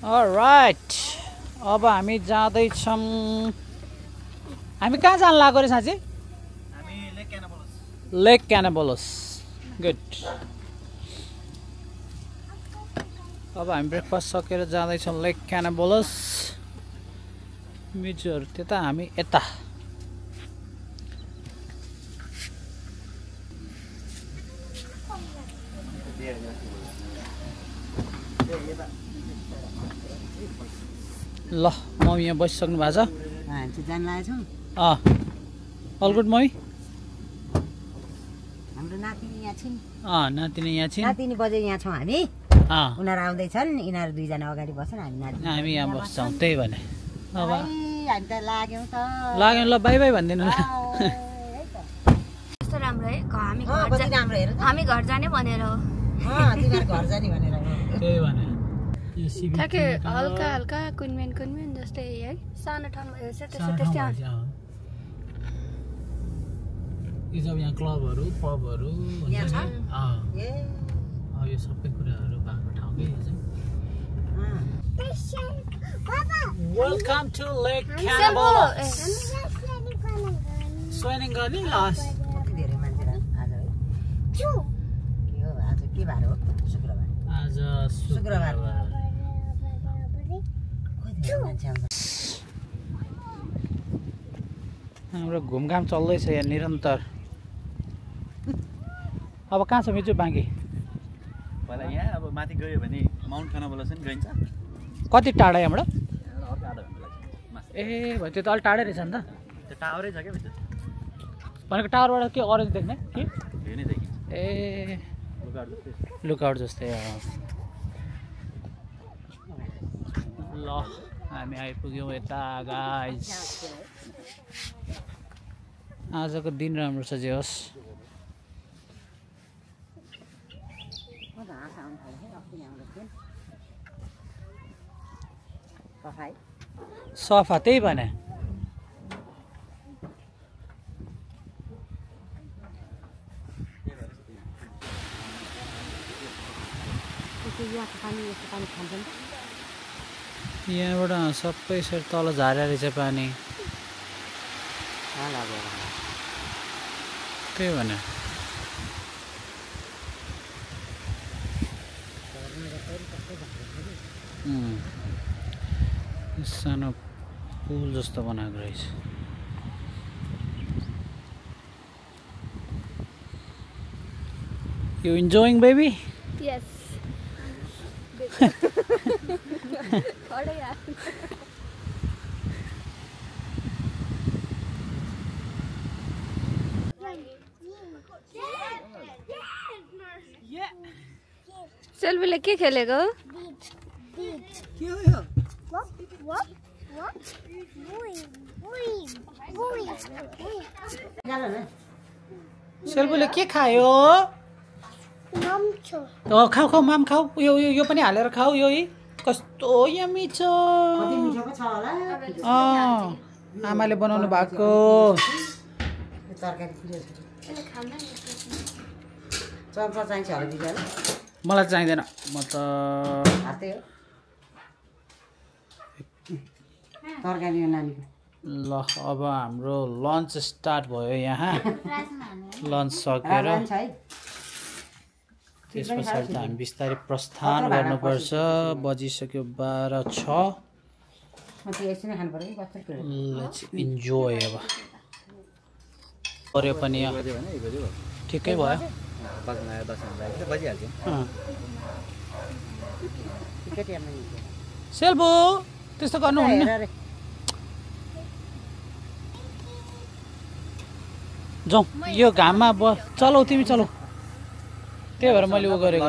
All right अब हामी जाँदैछौँ हामी कहाँ जान लागेको रे साँच्ची हामी लेक क्यानाबोलस गुड अब हामी ब्रेकफास्ट सकेर जाँदैछौँ लेक क्यानाबोलस मिजुहरू त्यता हामी यता ल मम्मी यहाँ बसिसक्नु भएको छ अल गुड मम्मी हाम्रो नातिनी यहाँ छिन् नातिनी यहाँ छिन् नातिनी बजे यहाँ छौँ हामी उनीहरू आउँदैछन् यिनीहरू दुईजना अगाडि बस्छन् हामी यहाँ बस्छौँ त्यही भने अब हामी त लाग्यौँ त लाग्यो ल बाई बाई भनिदिनु ल कस्तो राम्रो है राम्रो हेर हामी घर जाने भनेर हो तिमीहरू घर जाने भनेर त्यही भने ठ्याक्कै हल्का हल्का कुनमेन जस्तै है सानो ठाउँमा हेर्छ त्यस्तै यो सब यहाँ क्लबहरू पबहरू हुन्छ नि यो सबै कुराहरू भएको ठाउँकै वेलकम टु लेक क्यानाबोलस स्विमिङ गर्ने लास्ट कति धेरै मान्छेहरू आज है के हो आज के बार हो शुक्रबार आज शुक्रबार मान्छे आउँछ हाम्रो घुमघाम चल्दैछ यहाँ निरन्तर अब कहाँ छ मिचु बाँकी पहिला यहाँ अब माथि गयो भने माउन्ट क्यानाबोलस पनि गइन्छ कति टाढा यहाँबाट अर्को आधा घन्टा लाग्छ ए भयो त्यो त अलिक टाढै रहेछ नि त त्यो टावरै छ क्या भित्र भनेको टावरबाट के अरेन्ज देख्ने के हेर्नै देखिन्छ ए लुगाहरू जस्तै लुकआउट जस्तै ल हामी आइपुग्यौँ यता गाइज आजको दिन राम्रो छ जे होस् सफा त्यही भने यहाँबाट सबै यसरी तल झारेर रहेछ पानी त्यही भने सानो पुल जस्तो बनाएको रहेछ यु इन्जोइङ बेबी यस सेल्फीले के खेलेको सेल्फीले के खायो खाऊ खाऊ माम खाऊ यो पनि हालेर खाऊ यो कस्तो यम्मी छ आमाले बनाउनु भएको मलाई चाहिँदैन म त ल अब हाम्रो लन्च स्टार्ट भयो यहाँ लन्च सकेर त्यस पछाडि त हामी बिस्तारै प्रस्थान गर्नुपर्छ बजिसक्यो 12:06 लेट्स इन्जोय अब पर्यो पनि ठिकै भयो सेल्बो त्यस्तो गर्नुहुन्न जाउँ यो घाममा चलाऊ तिमी चलाऊ त्यही भएर मैले उ गरेको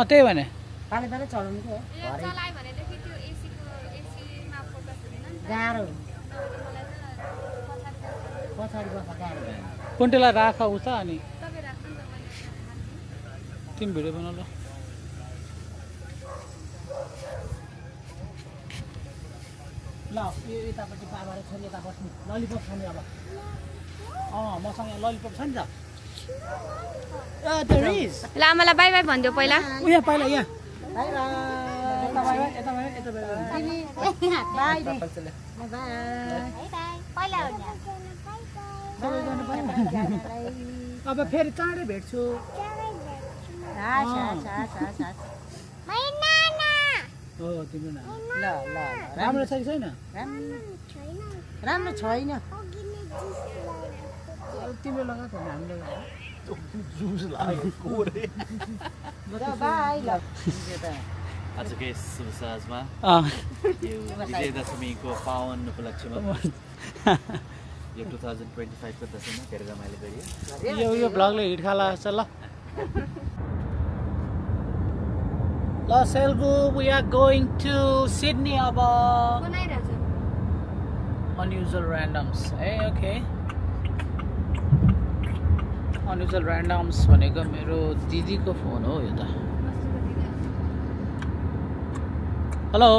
त्यही भने कुन्टेलाई राख उता अनि तिमी भिडियो बनाऊ ल ल यो यतापट्टि बाबाले छ यता बस्नु ललिपप खाने अब मसँग ललिपप छ नि त ल आमालाई बाई बाई भनिदियो पहिला यहाँ पहिला यहाँ अब फेरि चाँडै भेट्छु हो तिम्रो नाम ल ल राम्रो छ कि छैन राम्रो छैन तिम्रो लगा त हामीले जुस लागेको रे बाई ल आजकै शुभ साँझमा यो विजयदशमीको पावन उपलक्ष्यमा यो 2025 को दशैंमा धेरै रमाइलो गरियो यो ब्लगले हिट खाला छ ल ल सेल्गु we are going to Sydney अब unusual randoms okay unusual randoms भनेको मेरो दिदीको फोन हो यो त hello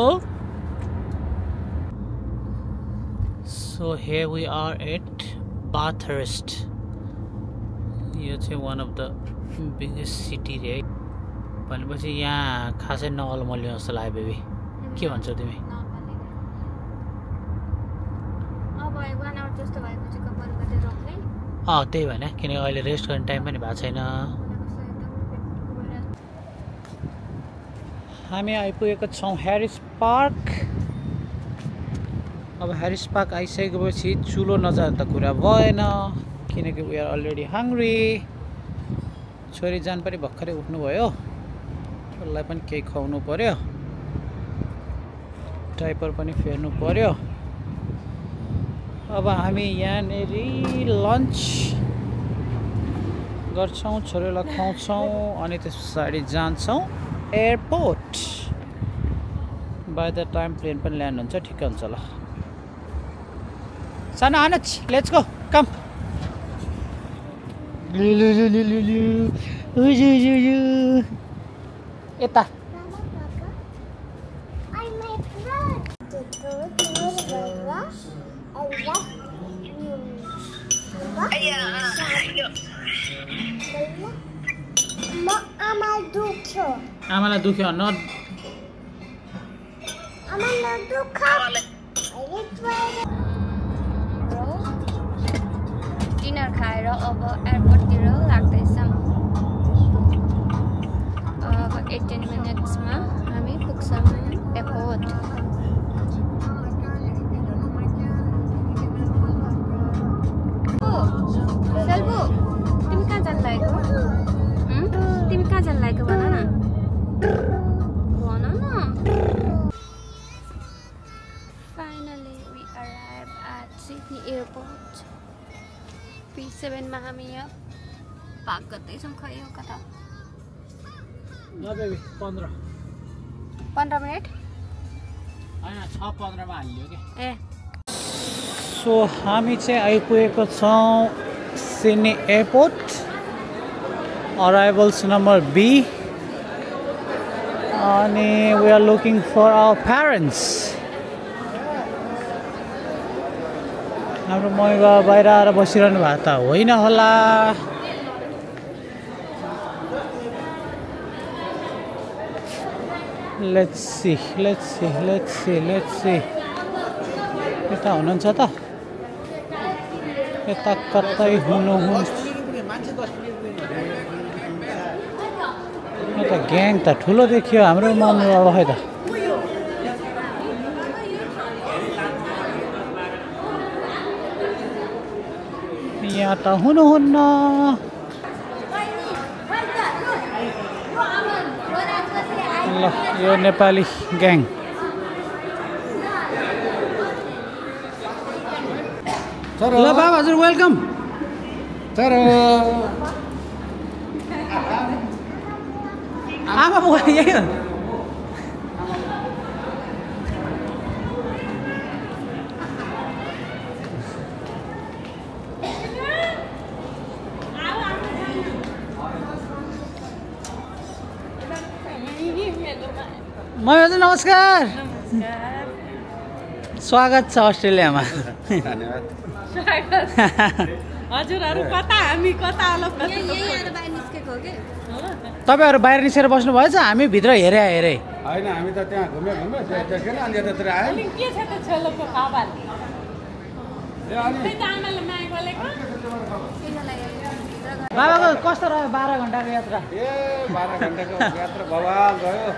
So here we are at Bathurst. It's one of the biggest city there. भनेपछि यहाँ खासै नगल्मल्यो जस्तो लाग्यो बेबी के भन्छौ तिमी त्यही भएन किनकि अहिले रेस्ट गर्ने टाइम पनि भएको छैन हामी आइपुगेको छौँ ह्यारिस पार्क अब ह्यारिस पार्क आइसकेपछि चुलो नजाँदा त कुरा भएन किनकि वी आर अलरेडी हङ्ग्री छोरी जान पनि भर्खरै उठ्नुभयो उसलाई पनि केही खुवाउनु पर्यो डाइपर पनि फेर्नु पर्यो अब हामी यहाँनेरि लन्च गर्छौँ छोरीलाई खुवाउँछौँ अनि त्यस पछाडि जान्छौँ airport by the time plane पनि ल्यान्ड हुन्छ ठिक हुन्छ ल Sana Anach, let's go. Come. Eta. I'm my friend. आमालाई दुख्यो न डिनर खाएर अब एयरपोर्टतिर लाग्दैछौँ अब 18 मिनट्समा हामी पुग्छौँ एयरपोर्ट सेल्बु तिमी कहाँ जान लागेको तिमी कहाँ जान लागेको भन न finally we arrive at Sydney airport P7 मा हामी यहाँ पार्क गर्दैछौँ खै हो कता ल बेबी 15 मिनट हैन 6:15 मा हाल्यो के ए सो हामी चाहिँ आइपुगेको छौँ Sydney airport arrivals number B अनि we are looking for our parents हाम्रो मम्मी बाबा बाहिर आएर बसिरहनु भएको त होइन होला लेट्स सी यता हुनुहुन्छ त यता कतै हुनुहुन्छ यता ग्याङ त ठुलो देखियो हाम्रो मम्मी बाबा खै त यहाँ त हुनुहुन्न ल यो नेपाली ग्याङ ल बाबा हजुर वेलकम आमा बुवा यही हो मम्मी हजुर नमस्कार स्वागत छ अस्ट्रेलियामा धन्यवाद हजुरहरु कता हामी कता अलग यही आएर बाहिर निस्केको हो के तपाईहरु बाहिर निस्केर बस्नु भएछ हामी भित्र हेरे होइन हामी त त्यहाँ घुम्यो देखेन अनि यतातिर आयो अनि के छ त छेलोको खबर ए अनि त्यही त आमाले माया गरेको बाबाको कस्तो रह्यो 12 घण्टाको यात्रा ए 12 घण्टाको यात्रा बवाल गयो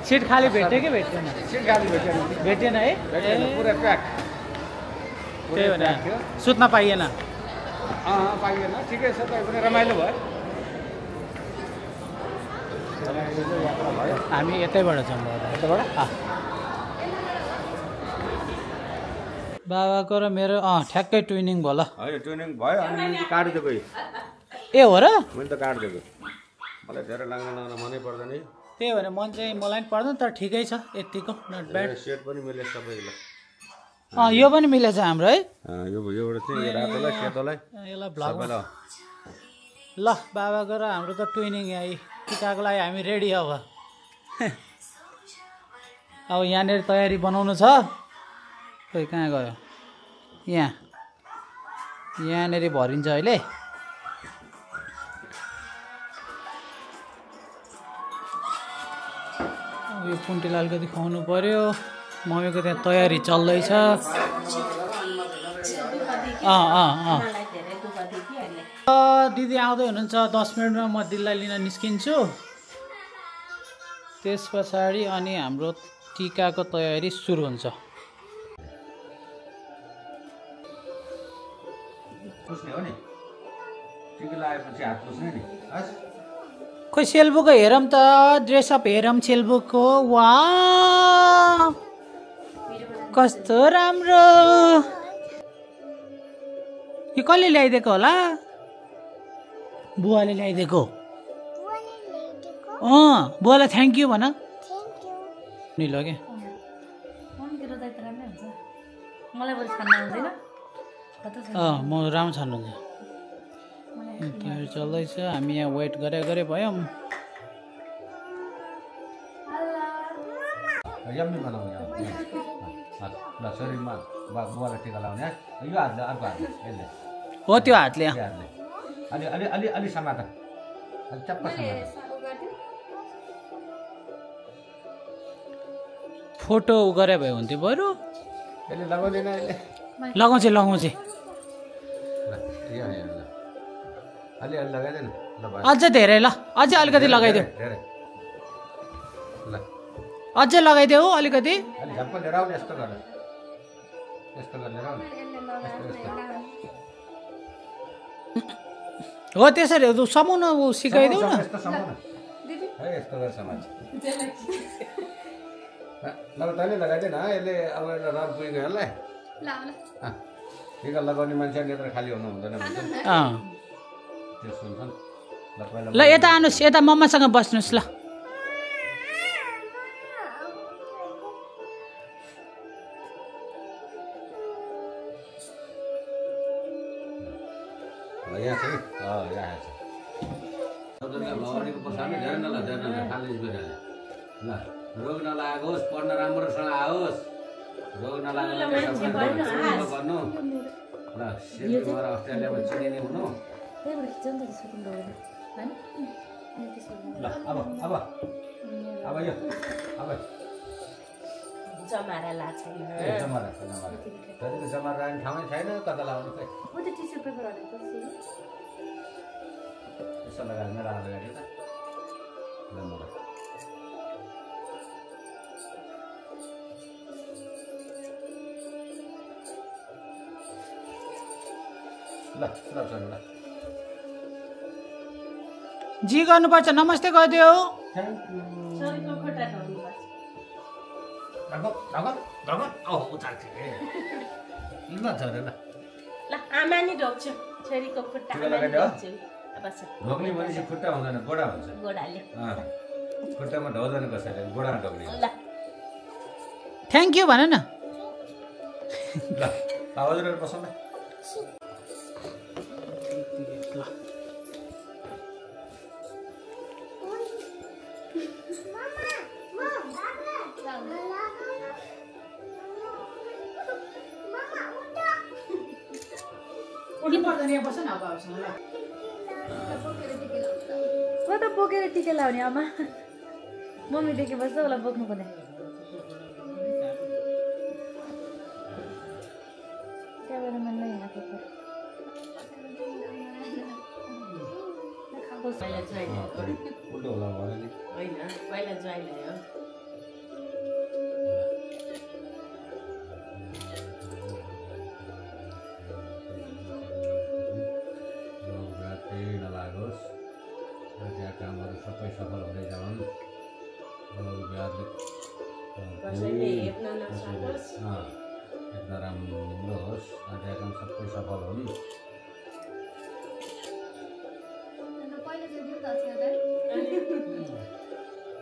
सिट खाली भेट्यो कि भेटेन सिट खाली भेटेन है पुरै प्याक त्यही भने सुत्न पाइएन पाइएन ठिकै छ तपाईँ पनि रमाइलो भयो हामी यतैबाट जाउँ यताबाट बाबाको र मेरो ठ्याक्कै ट्विनिङ भयो ल होइन ट्युनिङ भयो अनि मैले काटिदिएको ए हो र मैले त काटिदिएको मलाई धेरै लाग्दैन मनै पर्दैन है त्यही भएर मन चाहिँ मलाई पनि पर्दैन तर ठिकै छ यतिको नट ब्याड सेट पनि मिलेछ सबैलाई यो पनि मिलेछ हाम्रो है यो एउटा चाहिँ रातोलाई सेतोलाई यसलाई भ्लग सबैलाई ल बाबाको र हाम्रो त ट्विनिङ यहाँ टिकाको लागि हामी रेडी अब अब यहाँनिर तयारी बनाउनु छ खोइ कहाँ गयो यहाँनिर भरिन्छ अहिले यो पुन्टीलाई अलिकति खुवाउनु पर्यो मम्मीको त्यहाँ तयारी चल्दैछ दिदी आउँदै हुनुहुन्छ 10 मिनटमा म दिदीलाई लिन निस्किन्छु त्यस पछाडि अनि हाम्रो टिकाको तयारी सुरु हुन्छ खोइ सेलबुकको हेरौँ त ड्रेसअप हेरौँ सेलबुकको वा कस्तो राम्रो यो कसले ल्याइदिएको होला बुवाले ल्याइदिएको बुवालाई थ्याङ्क यू भन नि ल क्या म राम्रो छान्नुहुन्छ चल्दैछ हामी यहाँ वेट गरे भयौँ शरीरमा बुवालाई टिका लाउने यो हातले अर्को हातले यसले हो त्यो हातले अलि अलि अलि अलि समात अलि चप्प समात फोटो गरे भए हुन्थ्यो बरु यसले लगाउँदैन लगाउँछ अलि अलि लगाइदिएन अझ धेरै ल अझै अलिकति लगाइदेऊ अझै लगाइदेऊ अलिकति अलि झप्प लिएर आउने यस्तो गरेर लिएर आउने हो त्यसरी समाउन सिकाइदेऊ न यस्तो समाउन है यस्तो गरेर समाज ल तैँले लगाइदिएन यसले अब एउटा रब पुगेको यसलाई टिका लगाउने मान्छे नेत्र खाली हुनु हुँदैन भन्छ त्यो सुन्छन् ल यता आउनुहोस् यता मम्मासँग बस्नुहोस् ल यहाँ छ यहाँ छ ल रोग नलागेको होस् पढ्न राम्रोसँग आओस् रोग नलागेको गर्नु ल सेफ्टीबाट अस्ट्रेलियामा चिनिने हुनु ल अब यो जमारा लाग्छ जमारा राख्ने ठाउँै छैन कता लगाउनु खै यसो लगाएर मेरो हात अगाडि त ल जी गर्नुपर्छ नमस्ते गरिदियो आमा नि ढोक्छु छोरीको खुट्टा ढोक्ने भनेपछि खुट्टा हुँदैन गोडा हुन्छ खुट्टामा ढोक्दैन कसैले गोडामा ढोक्ने थ्याङ्क यू भन न ल हजुरहरू पसौँ न म त बोकेर टिका लाउने आमा मम्मी देखेपछि उसलाई बोक्नु पर्ने क्यामेराम्यानलाई यहाँको उल्टो होला भने नि होइन पहिला ज्वाइँले हो नलागोस् त्यहाँ कामहरू सबै सफल हुँदै जाउन् कसैले हेप्न नसकोस् एकदम राम्रो होस् त्यहाँ काम सबै सफल हुन्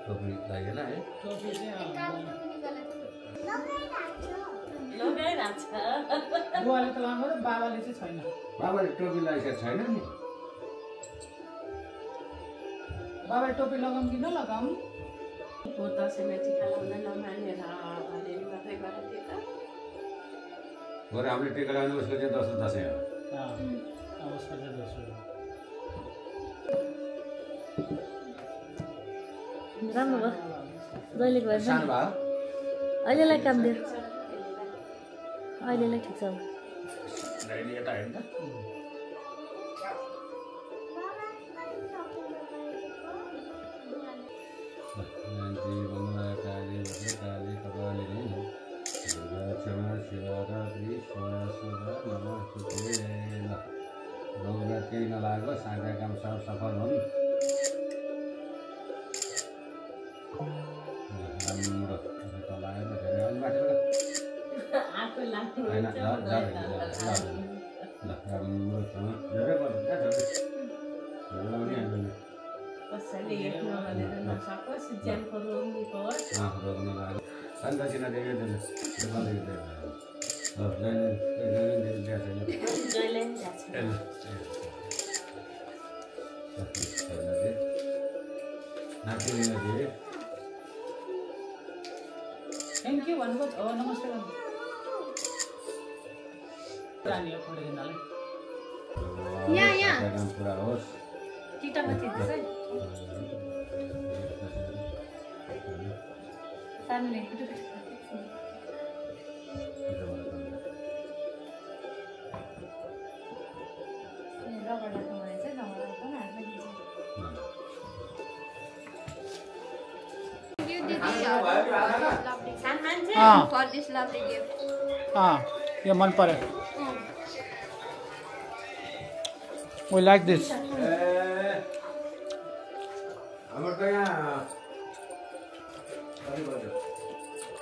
टोपी लागेन है लगाइरहेको छ बुवाले त लगाएको बाबाले चाहिँ छैन बाबाले टोपी लगाइसकेको छैन नि बाबाले टोपी लगाउँ कि नलगाउँ हो दसैँमा टिका लाउन नमानेर भनेर मात्रै गरेको थियो त गरे हामीले टिका लगाउने उसको चाहिँ दोस्रो दसैँ हो उसको चाहिँ दोस्रो राम्रो भयो जहिलेको भए सानो भयो अहिलेलाई काम दियो अहिलेलाई ठिक छ यता हेर्नु त केही नलागोस् साँझा काम सब सफल हुन् राम्रो तल आयो त धेरै अलि माथि आफू लाग्नु होइन ल राम्रोसँग धेरै पर्छ कसैले हेप्न भनेर नसकोस् ज्यानको रोग्नेको होस् रोग्न लाग्यो अनि दक्षिणा देवी जहिले पनि जान्छ थ्याङ्क यू भन्नुभयो हो नमस्ते भन्नु जाने हो थोरै दिनलाई यहाँ पुरा होस् टिटामा थिएछ सानोले For this lovely gift. यो मन पर्यो We like this. हाम्रो त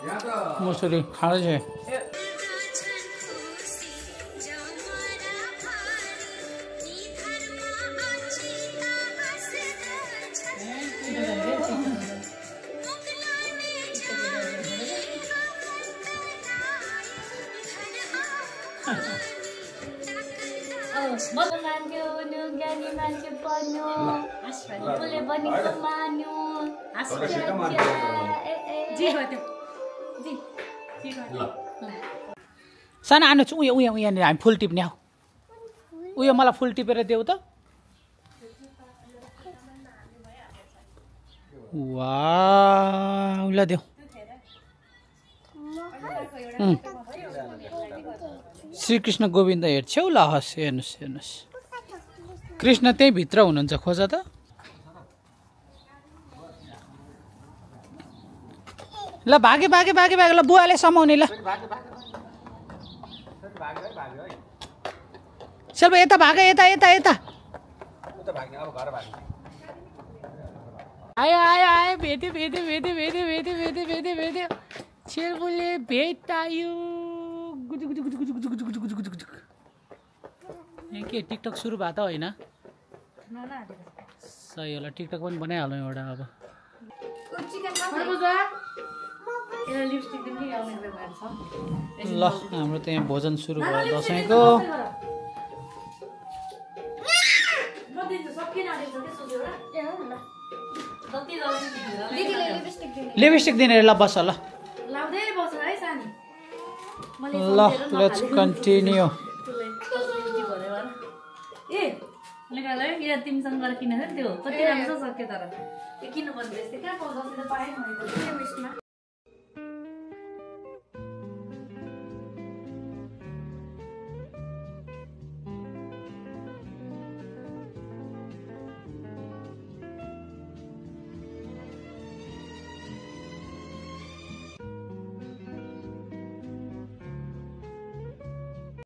यहाँ त मुसुरी खाँदैछ मान्यो ज्ञानी मान्छे बन्यो उसले भनेको मान्यो सानो आनु उयो उयो उयोनिर हामी फुल टिप्ने हौ उयो मलाई फुल टिपेर देऊ त वाउ ल देऊ श्रीकृष्ण गोविन्द हेर्छौ ल हस् हेर्नुहोस् हेर्नुहोस् कृष्ण त्यही भित्र हुनुहुन्छ खोज त ल भागे भागे भागे भागे ल बुवाले समाउने ल सेल्फ यता भागे यता यता यता आयो आयो आयो भेट्यो भेट्यो भेट्यो भेट्यो भेट्यो भेट्यो भेट्यो भेट्यो शेर्बुले भेटायो के टिकटक सुरु भएको त होइन सही होला टिकटक पनि बनाइहालौँ एउटा अब ल हाम्रो त यहाँ भोजन सुरु भयो दसैँको लिपस्टिक दिने ल बस ल ल लेट्स कन्टिन्यू निकाल किन तिमीसँग गएर किनेको त्यो कति राम्रो सक्यो तर त्यो किन्नु पर्ने रहेछ कहाँ पाउँछ त पाएँ मैले